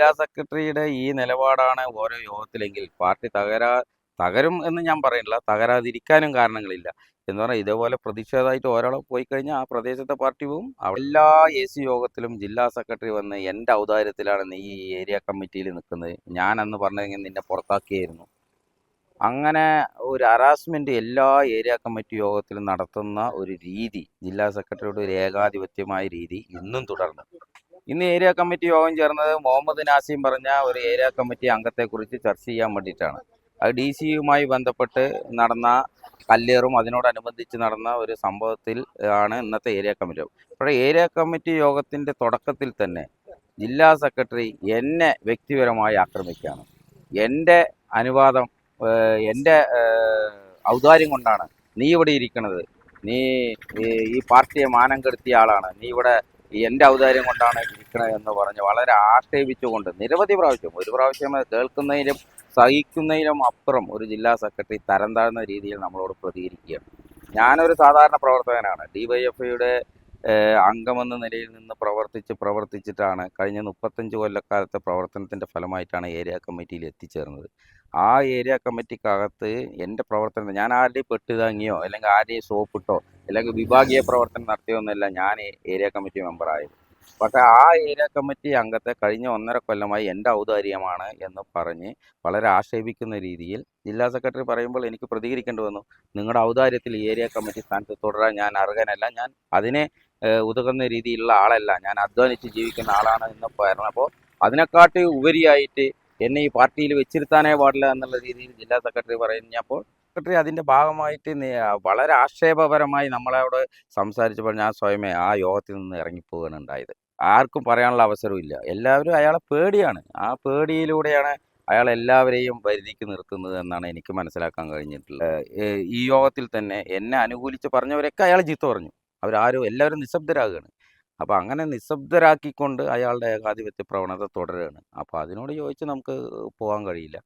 ജില്ലാ സെക്രട്ടറിയുടെ ഈ നിലപാടാണ് ഓരോ യോഗത്തിലെങ്കിൽ പാർട്ടി തകരും എന്ന് ഞാൻ പറയുന്നില്ല, തകരാതിരിക്കാനും കാരണങ്ങളില്ല. എന്ന് പറഞ്ഞാൽ ഇതേപോലെ പ്രതിഷേധമായിട്ട് ഒരാൾ പോയി കഴിഞ്ഞാൽ ആ പ്രദേശത്തെ പാർട്ടി പോവും. എല്ലാ AC യോഗത്തിലും ജില്ലാ സെക്രട്ടറി വന്ന് എൻ്റെ ഔദാര്യത്തിലാണ് നീ ഈ ഏരിയ കമ്മിറ്റിയിൽ നിൽക്കുന്നത്, ഞാൻ അന്ന് പറഞ്ഞെങ്കിൽ നിന്നെ പുറത്താക്കിയായിരുന്നു. അങ്ങനെ ഒരു ഹറാസ്മെന്റ് എല്ലാ ഏരിയ കമ്മിറ്റി യോഗത്തിലും നടത്തുന്ന ഒരു രീതി, ജില്ലാ സെക്രട്ടറിയുടെ ഒരു ഏകാധിപത്യമായ രീതി ഇന്നും തുടർന്നു. ഇന്ന് ഏരിയ കമ്മിറ്റി യോഗം ചേർന്നത് മുഹമ്മദ് നാസിം പറഞ്ഞ ഒരു ഏരിയ കമ്മിറ്റി അംഗത്തെക്കുറിച്ച് ചർച്ച ചെയ്യാൻ വേണ്ടിയിട്ടാണ്. അത് DC-യുമായി ബന്ധപ്പെട്ട് നടന്ന കല്ലേറും അതിനോടനുബന്ധിച്ച് നടന്ന ഒരു സംഭവത്തിൽ ആണ് ഇന്നത്തെ ഏരിയ കമ്മിറ്റി യോഗം. അപ്പോൾ ഏരിയ കമ്മിറ്റി യോഗത്തിൻ്റെ തുടക്കത്തിൽ തന്നെ ജില്ലാ സെക്രട്ടറി എന്നെ വ്യക്തിപരമായി ആക്രമിക്കുകയാണ്. എൻ്റെ അനുവാദം, എൻ്റെ ഔദാര്യം കൊണ്ടാണ് നീ ഇവിടെ ഇരിക്കുന്നത്, നീ ഈ പാർട്ടിയെ മാനം കെടുത്തിയ ആളാണ്, നീ ഇവിടെ എൻ്റെ ഔദാര്യം കൊണ്ടാണ് ഇരിക്കണത് എന്ന് പറഞ്ഞ് വളരെ ആക്ഷേപിച്ചുകൊണ്ട് നിരവധി പ്രാവശ്യം, ഒരു പ്രാവശ്യം കേൾക്കുന്നതിലും സഹിക്കുന്നതിലും അപ്പുറം ഒരു ജില്ലാ സെക്രട്ടറി തരം താഴ്ന്ന രീതിയിൽ നമ്മളോട് പ്രതികരിക്കുകയാണ്. ഞാനൊരു സാധാരണ പ്രവർത്തകനാണ്. DYFIയുടെ അംഗമെന്ന നിലയിൽ നിന്ന് പ്രവർത്തിച്ചിട്ടാണ് കഴിഞ്ഞ 35 കൊല്ലക്കാലത്തെ പ്രവർത്തനത്തിൻ്റെ ഫലമായിട്ടാണ് ഏരിയ കമ്മിറ്റിയിൽ എത്തിച്ചേർന്നത്. ആ ഏരിയ കമ്മിറ്റിക്കകത്ത് എൻ്റെ പ്രവർത്തനം ഞാൻ ആരുടെയും പെട്ട് താങ്ങിയോ അല്ലെങ്കിൽ ആരുടെയും സോപ്പിട്ടോ അല്ലെങ്കിൽ വിഭാഗീയ പ്രവർത്തനം നടത്തിയൊന്നുമല്ല ഞാൻ ഏരിയ കമ്മിറ്റി മെമ്പറായത്. പക്ഷേ ആ ഏരിയ കമ്മിറ്റി അംഗത്തെ കഴിഞ്ഞ 1.5 കൊല്ലമായി എൻ്റെ ഔദാര്യമാണ് എന്ന് പറഞ്ഞ് വളരെ ആക്ഷേപിക്കുന്ന രീതിയിൽ ജില്ലാ സെക്രട്ടറി പറയുമ്പോൾ എനിക്ക് പ്രതികരിക്കേണ്ടി വന്നു. നിങ്ങളുടെ ഔദാര്യത്തിൽ ഏരിയ കമ്മിറ്റി സ്ഥാനത്ത് തുടരാൻ ഞാൻ അർഹനല്ല, ഞാൻ അതിനെ ഉതകുന്ന രീതിയിലുള്ള ആളല്ല, ഞാൻ അധ്വാനിച്ച് ജീവിക്കുന്ന ആളാണ് എന്ന് പറഞ്ഞപ്പോൾ അതിനെക്കാട്ടി ഉപരിയായിട്ട് എന്നെ ഈ പാർട്ടിയിൽ വെച്ചിരുത്താനേ പാടില്ല എന്നുള്ള രീതിയിൽ ജില്ലാ സെക്രട്ടറി പറഞ്ഞപ്പോൾ സെക്രട്ടറി അതിൻ്റെ ഭാഗമായിട്ട് വളരെ ആക്ഷേപപരമായി നമ്മളോട് സംസാരിച്ചപ്പോൾ ഞാൻ സ്വയമേ ആ യോഗത്തിൽ നിന്ന് ഇറങ്ങിപ്പോവുകയാണ് ഉണ്ടായത്. ആർക്കും പറയാനുള്ള അവസരമില്ല. എല്ലാവരും അയാളെ പേടിയാണ്. ആ പേടിയിലൂടെയാണ് അയാൾ എല്ലാവരെയും പരിധിക്ക് നിർത്തുന്നത് എന്നാണ് എനിക്ക് മനസ്സിലാക്കാൻ കഴിഞ്ഞിട്ടുള്ളത്. ഈ യോഗത്തിൽ തന്നെ എന്നെ അനുകൂലിച്ച് പറഞ്ഞവരൊക്കെ അയാൾ ചീത്ത പറഞ്ഞു. അവരാരും എല്ലാവരും നിശബ്ദരാകുകയാണ്. അപ്പോൾ അങ്ങനെ നിശബ്ദരാക്കിക്കൊണ്ട് അയാളുടെ ഏകാധിപത്യ പ്രവണത തുടരുകയാണ്. അപ്പോൾ അതിനോട് യോജിച്ച് നമുക്ക് പോകാൻ കഴിയില്ല.